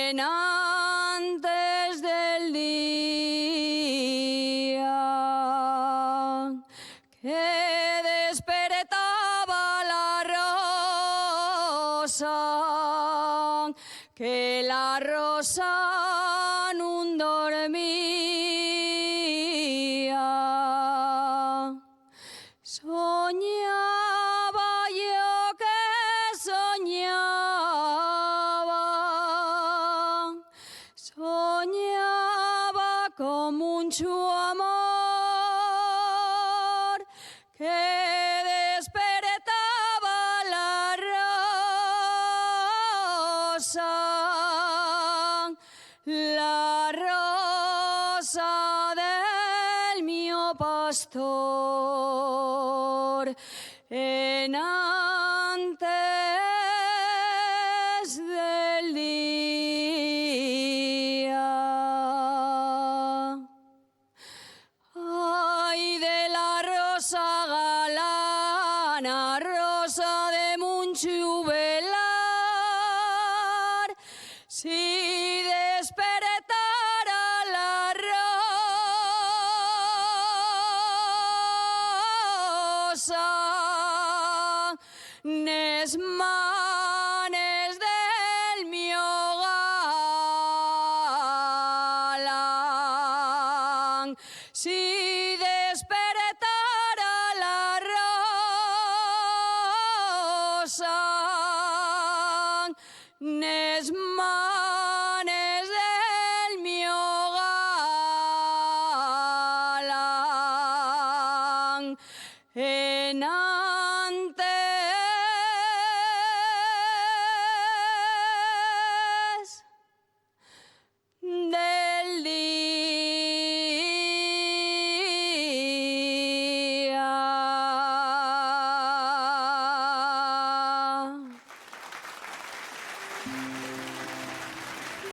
en antes del día que despertaba la rosa, que la rosa nun dormía. Soñaba yo que soñaba, soñaba con mucho amor que despertaba la rosa del mío pastor, en antes del día. Ay, de la rosa galana, rosa de mucho velar, si despertara la rosa, nes manes del mi galán, si